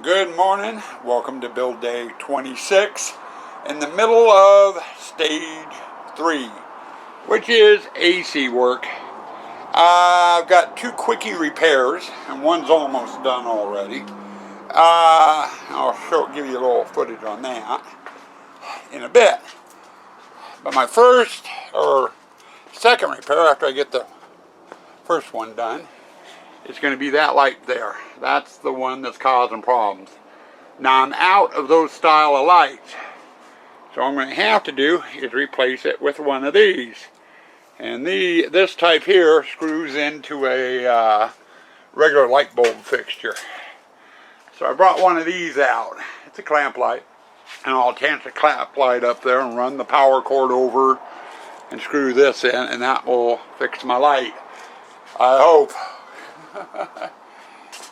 Good morning. Welcome to build day 26 in the middle of stage 3, which is AC work. I've got 2 quickie repairs and one's almost done already. I'll give you a little footage on that in a bit. But my first or second repair after I get the first one done, it's going to be that light there. That's the one that's causing problems. Now I'm out of those style of lights. So what I'm going to have to do is replace it with one of these. And this type here screws into a regular light bulb fixture. So I brought one of these out. It's a clamp light. And I'll attach the clamp light up there and run the power cord over and screw this in, and that will fix my light. I hope.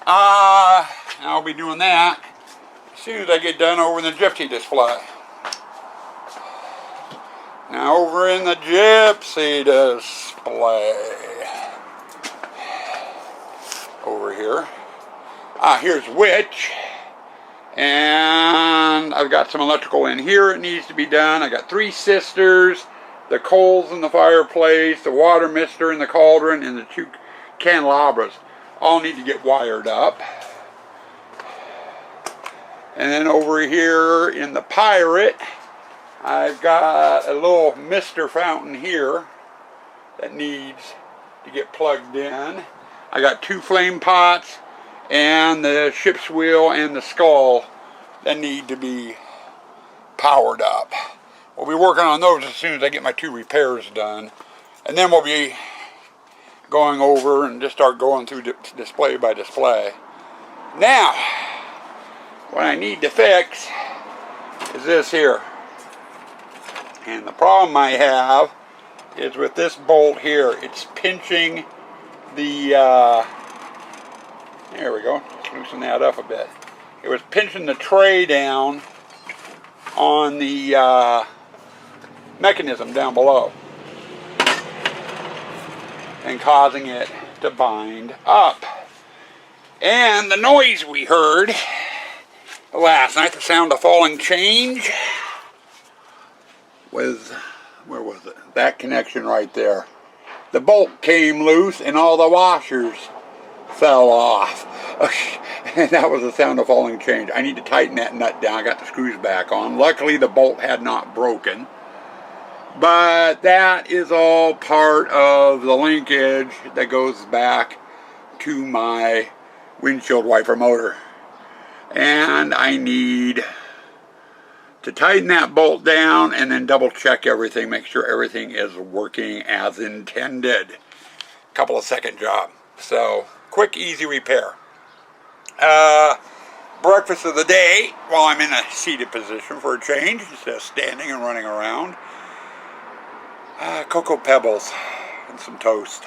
I'll be doing that as soon as I get done over in the Gypsy display. Now over in the Gypsy display, over here, here's Witch, and I've got some electrical in here that needs to be done. I got 3 sisters, the coals in the fireplace, the water mister in the cauldron, and the 2 candelabras. All need to get wired up. And then over here in the Pirate, I've got a little mister fountain here that needs to get plugged in. I got 2 flame pots and the ship's wheel and the skull that need to be powered up. We'll be working on those as soon as I get my 2 repairs done. And then we'll be going over and just start going through display by display. Now, what I need to fix is this here. And the problem I have is with this bolt here. It's pinching the, there we go, let's loosen that up a bit. It was pinching the tray down on the mechanism down below and causing it to bind up. And the noise we heard last night, the sound of falling change, was, where was it? That connection right there. The bolt came loose and all the washers fell off. And that was the sound of falling change. I need to tighten that nut down. I got the screws back on. Luckily the bolt had not broken. But that is all part of the linkage that goes back to my windshield wiper motor. And I need to tighten that bolt down and then double check everything, make sure everything is working as intended. Couple of second job. So, quick, easy repair. Breakfast of the day, while I'm in a seated position for a change, instead of standing and running around. Cocoa Pebbles and some toast.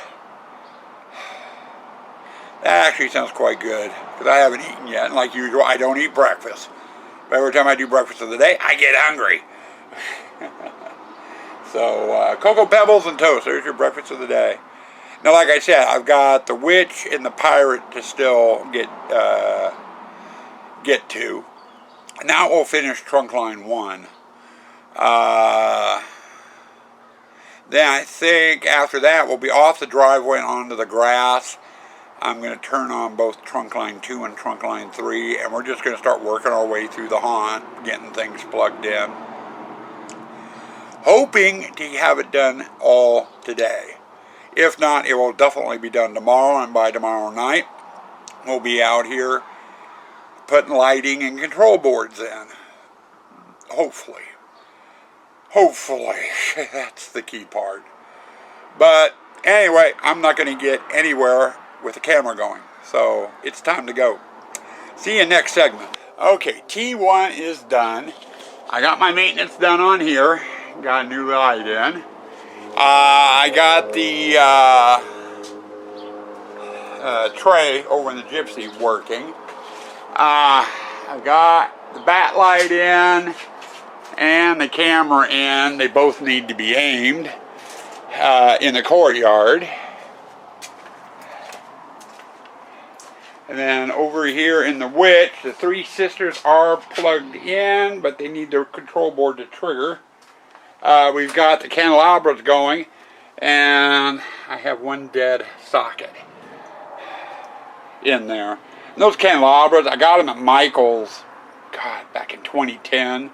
That actually sounds quite good, because I haven't eaten yet, and like usual, I don't eat breakfast. But every time I do breakfast of the day, I get hungry. So, Cocoa Pebbles and toast, there's your breakfast of the day. Now, like I said, I've got the Witch and the Pirate to still get to. Now we'll finish trunk line 1. Then I think after that we'll be off the driveway and onto the grass. I'm going to turn on both trunk line 2 and trunk line 3, and we're just going to start working our way through the haunt, getting things plugged in. Hoping to have it done all today. If not, it will definitely be done tomorrow, and by tomorrow night we'll be out here putting lighting and control boards in. Hopefully. Hopefully. That's the key part. But anyway, I'm not going to get anywhere with the camera going. So it's time to go. See you next segment. Okay, T1 is done. I got my maintenance done on here. Got a new light in. I got the tray over in the Gypsy working. I've got the bat light in and the camera in. They both need to be aimed in the courtyard. And then over here in the Witch, the Three Sisters are plugged in, but they need their control board to trigger. We've got the candelabras going, and I have one dead socket in there. And those candelabras, I got them at Michael's, God, back in 2010.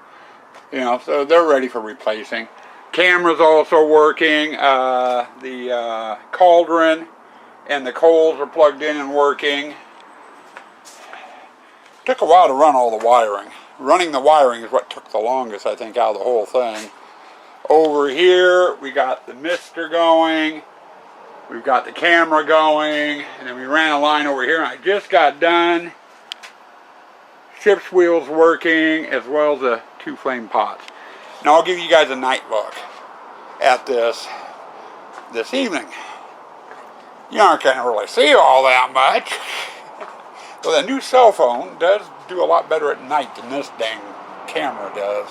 You know, so they're ready for replacing. Camera's also working. The cauldron and the coals are plugged in and working. Took a while to run all the wiring. Running the wiring is what took the longest, I think, out of the whole thing. Over here, we got the mister going. We've got the camera going. And then we ran a line over here, and I just got done. Ship's wheels working, as well as the 2 flame pots. Now I'll give you guys a night look at this evening. You aren't going to really see all that much. So the new cell phone does do a lot better at night than this dang camera does.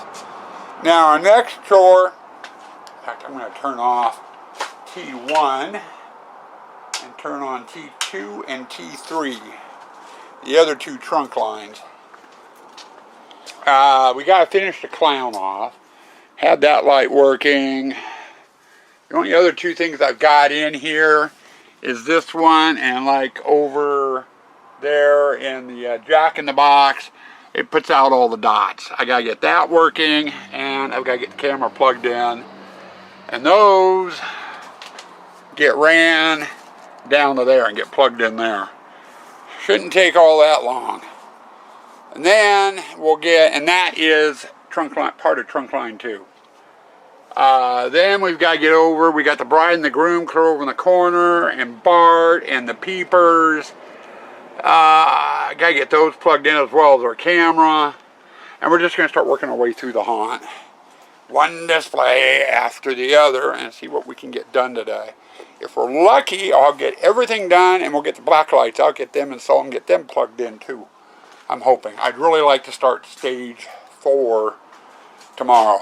Now our next chore, in fact, I'm going to turn off T1 and turn on T2 and T3, the other 2 trunk lines. We got to finish the clown off. Had that light working. The only other 2 things I've got in here is this one, and like over there in the jack in the box, it puts out all the dots. I gotta get that working, and I've got to get the camera plugged in, and those get ran down to there and get plugged in there. Shouldn't take all that long. And then we'll get, and that is trunk line, part of trunk line 2. Then we've got to get over, we got the bride and the groom clear over in the corner, and Bart and the peepers. Got to get those plugged in, as well as our camera. And we're just going to start working our way through the haunt, one display after the other, and see what we can get done today. If we're lucky, I'll get everything done, and we'll get the black lights. I'll get them installed and get them plugged in too. I'm hoping. I'd really like to start stage 4 tomorrow.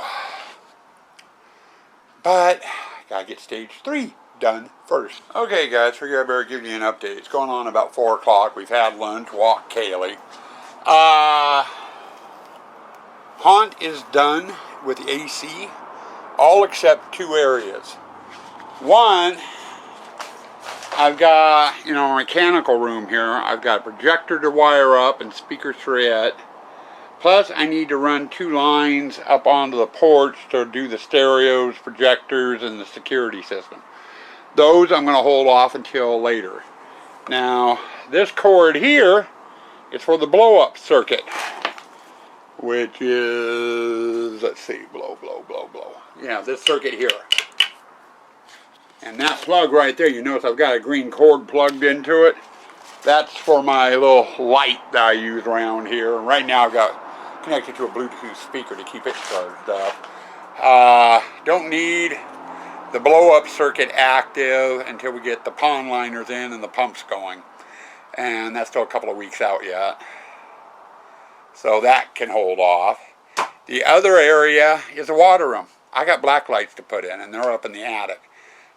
But I gotta get stage 3 done first. Okay guys, figure I better give you an update. It's going on about 4 o'clock. We've had lunch, walked Kaylee. Haunt is done with the AC, all except 2 areas. One, I've got, you know, a mechanical room here. I've got a projector to wire up and speakers for it. Plus, I need to run 2 lines up onto the porch to do the stereos, projectors, and the security system. Those I'm going to hold off until later. Now, this cord here is for the blow-up circuit, which is, let's see, blow. Yeah, this circuit here. And that plug right there, you notice I've got a green cord plugged into it. That's for my little light that I use around here. And right now I've got connected to a Bluetooth speaker to keep it charged up. Don't need the blow-up circuit active until we get the pond liners in and the pumps going. And that's still a couple of weeks out yet. So that can hold off. The other area is a water room. I got black lights to put in, and they're up in the attic.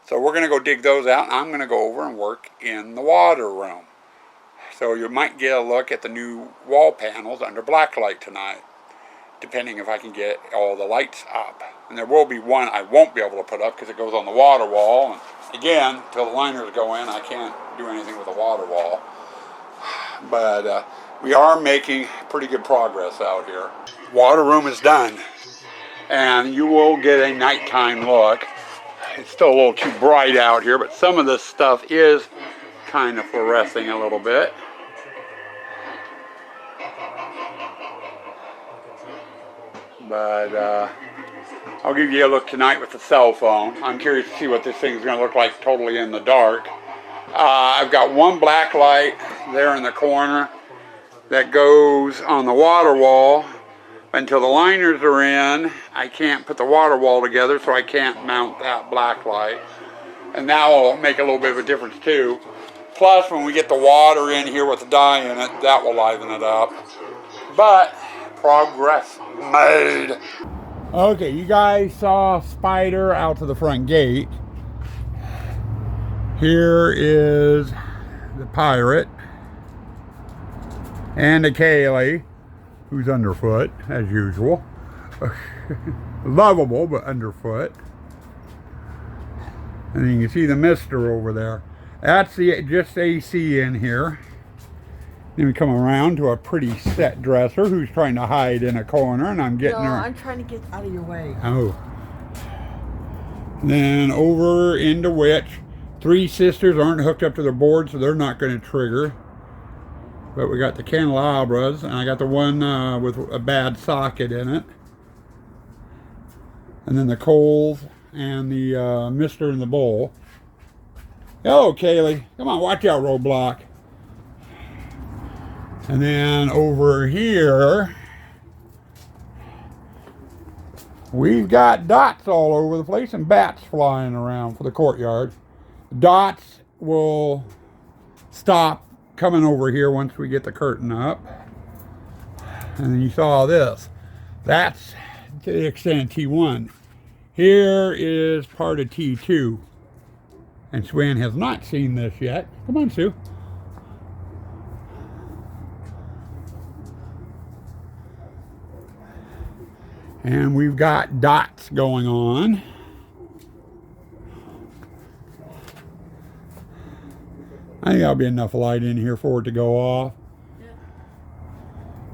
So we're going to go dig those out, and I'm going to go over and work in the water room. So you might get a look at the new wall panels under blacklight tonight, depending if I can get all the lights up. And there will be one I won't be able to put up because it goes on the water wall. And again, until the liners go in, I can't do anything with the water wall. But we are making pretty good progress out here. Water room is done, and you will get a nighttime look. It's still a little too bright out here, but some of this stuff is kind of fluorescing a little bit. But I'll give you a look tonight with the cell phone. I'm curious to see what this thing's going to look like totally in the dark. I've got one black light there in the corner that goes on the water wall. Until the liners are in, I can't put the water wall together, so I can't mount that black light. And that will make a little bit of a difference too. Plus, when we get the water in here with the dye in it, that will liven it up. But progress made. Okay, you guys saw Spider out to the front gate. Here is the pirate. And to Kaylee, who's underfoot, as usual. Lovable, but underfoot. And you can see the mister over there. That's the just AC in here. Then we come around to a pretty set dresser who's trying to hide in a corner, and I'm getting her. I'm trying to get out of your way. Oh. Then over into which 3 sisters aren't hooked up to the board, so they're not going to trigger. But we got the candelabras, and I got the one with a bad socket in it. And then the coals and the mister in the bowl. Hello, Kaylee. Come on, watch out, Roadblock. And then over here, we've got dots all over the place and bats flying around for the courtyard. Dots will stop coming over here once we get the curtain up. And then you saw this. That's to the extent of T1. Here is part of T2. And Swan has not seen this yet. Come on, Sue. And we've got dots going on. I think that'll be enough light in here for it to go off. Yeah.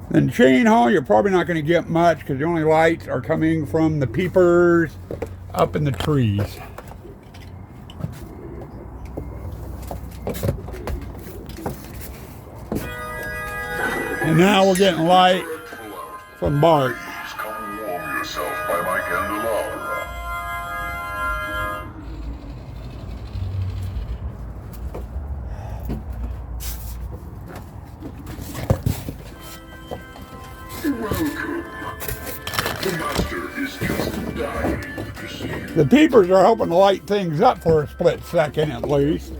Then chain hall, you're probably not going to get much because the only lights are coming from the peepers up in the trees. And now we're getting light from Bart. By my candelabra. Welcome. The master is just dying to see you. The peepers are helping to light things up for a split second at least.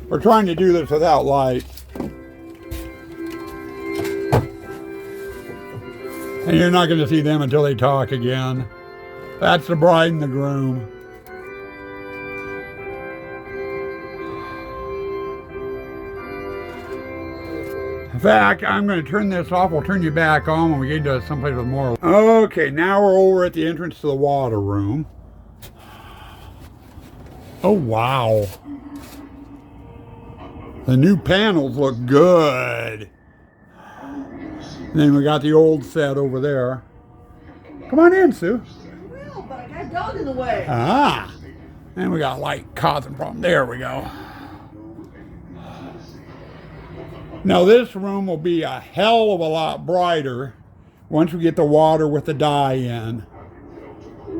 We're trying to do this without lights. And you're not going to see them until they talk again. That's the bride and the groom. In fact, I'm going to turn this off. We'll turn you back on when we get into someplace with more. Okay, now we're over at the entrance to the water room. Oh, wow. The new panels look good. And then we got the old set over there. Come on in, Sue. I will, but I got a dog in the way. Ah. And we got light causing problem. There we go. Now this room will be a hell of a lot brighter once we get the water with the dye in.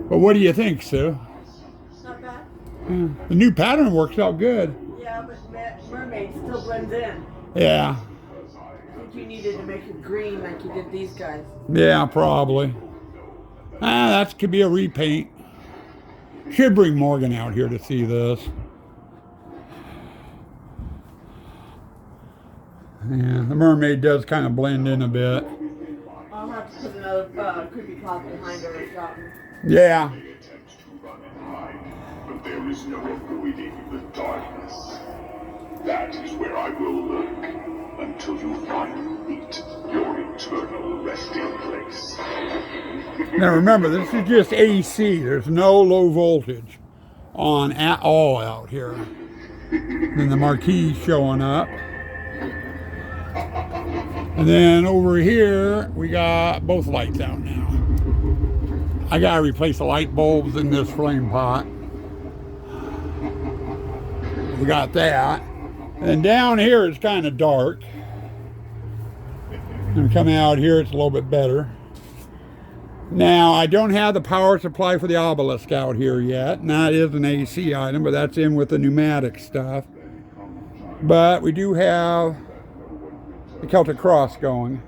But what do you think, Sue? Not bad. Yeah. The new pattern works out good. Yeah, but mermaid still blends in. Yeah. I think you needed to make it green like you did these guys. Yeah, probably. That could be a repaint. Should bring Morgan out here to see this. Yeah, the mermaid does kind of blend in a bit. I'll have to put another creepy cloth behind her or something. Yeah. Attempts to run and hide, but there is no avoiding the darkness. That is where I will lurk until you finally meet your eternal resting place. Now remember, this is just AC. There's no low voltage on at all out here. Then the marquee's showing up. And then over here, we got both lights out now. I gotta replace the light bulbs in this flame pot. We got that. And down here it's kind of dark. And coming out here, it's a little bit better. Now, I don't have the power supply for the obelisk out here yet. And that is an AC item, but that's in with the pneumatic stuff. But we do have the Celtic Cross going.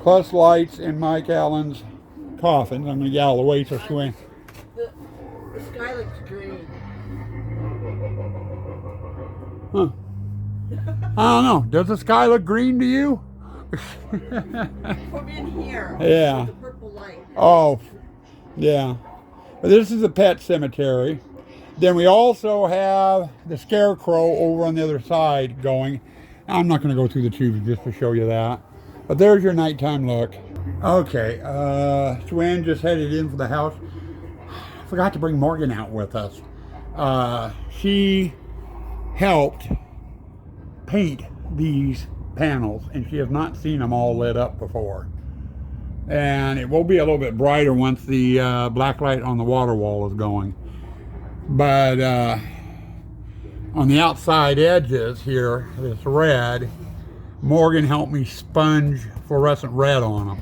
Plus lights in Mike Allen's coffins. I'm going to get out of the way so she went. The sky looks green. Huh. I don't know. Does the sky look green to you? From in here. Yeah. The purple light. Oh, yeah. But this is the pet cemetery. Then we also have the scarecrow over on the other side going. I'm not going to go through the tubes just to show you that. But there's your nighttime look. Okay, Joanne just headed in for the house. Forgot to bring Morgan out with us. She helped paint these panels, and she has not seen them all lit up before. And it will be a little bit brighter once the black light on the water wall is going. But on the outside edges here, this red, Morgan helped me sponge fluorescent red on them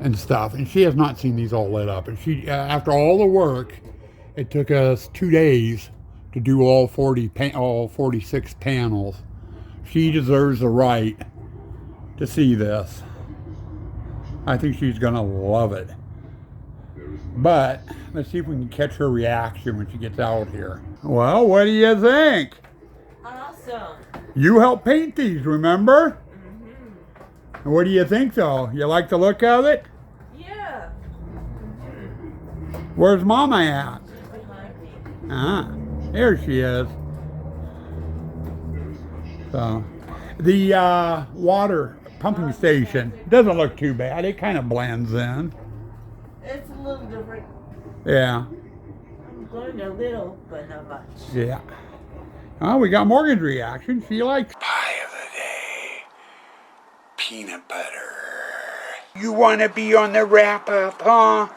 and stuff. And she has not seen these all lit up. And she, after all the work, it took us 2 days to do all 46 panels. She deserves the right to see this. I think she's gonna love it. But let's see if we can catch her reaction when she gets out here. Well, what do you think? Awesome. You helped paint these, remember? And what do you think, though? You like the look of it? Yeah. Where's Mama at? Behind me. Ah, there she is. So, the water pumping station doesn't look too bad. It kind of blends in. It's a little different. Yeah, I'm going a little, but not much. yeah. Oh, we got Morgan's reaction. She likes pie of the day. Peanut butter. You want to be on the wrap-up, huh?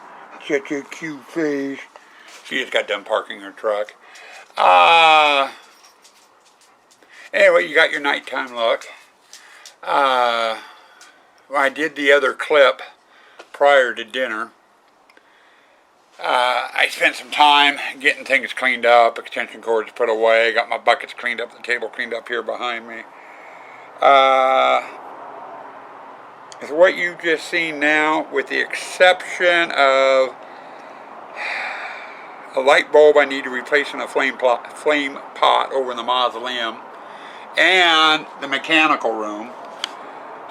Such a cute face. She just got done parking her truck. Anyway, you got your nighttime look. I did the other clip prior to dinner. I spent some time getting things cleaned up, extension cords put away, got my buckets cleaned up, the table cleaned up here behind me. So what you've just seen now, with the exception of a light bulb I need to replace in a flame pot over in the mausoleum, and the mechanical room,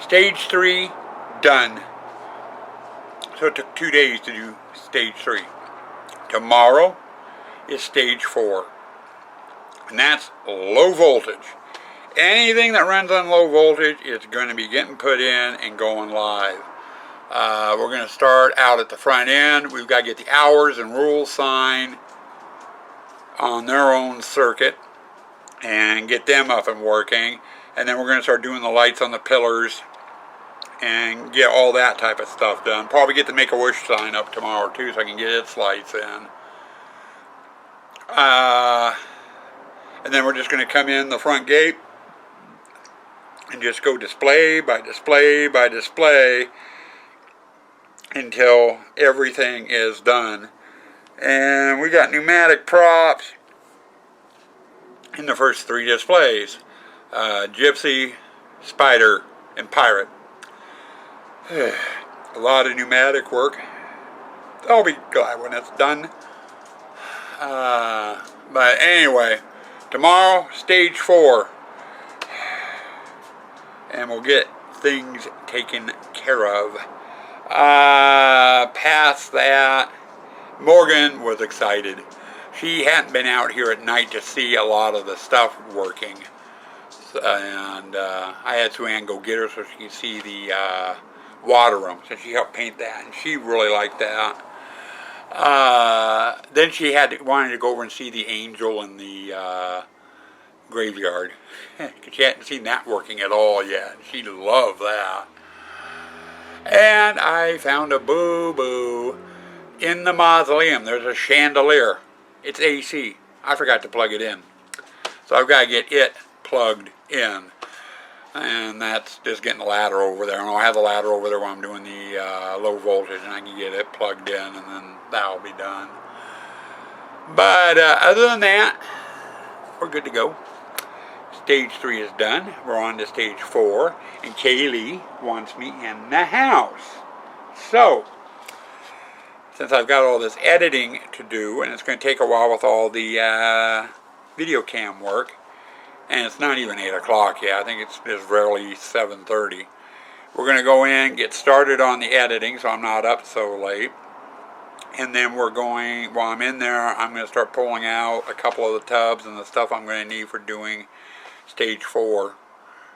stage 3 done. So it took 2 days to do stage 3. Tomorrow is stage 4. And that's low voltage. Anything that runs on low voltage is going to be getting put in and going live. We're going to start out at the front end. We've got to get the hours and rules signed on their own circuit and get them up and working. And then we're going to start doing the lights on the pillars and get all that type of stuff done. Probably get the Make-A-Wish sign up tomorrow too, so I can get its lights in. And then we're just going to come in the front gate and just go display by display by display until everything is done. And we got pneumatic props in the first 3 displays. Gypsy, Spider, and Pirate. A lot of pneumatic work. I'll be glad when it's done. But anyway, tomorrow, stage 4. And we'll get things taken care of. Past that, Morgan was excited. She hadn't been out here at night to see a lot of the stuff working. And I had Sue-Ann go get her so she could see the water room. So she helped paint that, and she really liked that. Then she wanted to go over and see the angel in the graveyard. Because she hadn't seen that working at all yet. She loved that. And I found a boo-boo in the mausoleum. There's a chandelier. It's AC. I forgot to plug it in. So I've got to get it plugged in. And that's just getting the ladder over there. And I'll have the ladder over there while I'm doing the low voltage, and I can get it plugged in, and then that'll be done. But other than that, we're good to go. Stage 3 is done. We're on to stage 4, and Kaylee wants me in the house. So, since I've got all this editing to do, and it's going to take a while with all the video cam work, and it's not even 8 o'clock yet. I think it's rarely 7:30. We're going to go in, get started on the editing, so I'm not up so late. And then we're going, while I'm in there, I'm going to start pulling out a couple of the tubs and the stuff I'm going to need for doing stage 4.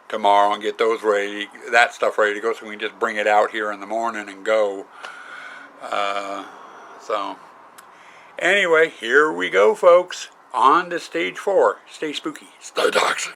tomorrow and get those ready, that stuff ready to go, so we can just bring it out here in the morning and go. So anyway, here we go, folks. On to stage 4. Stay spooky. Stay dark.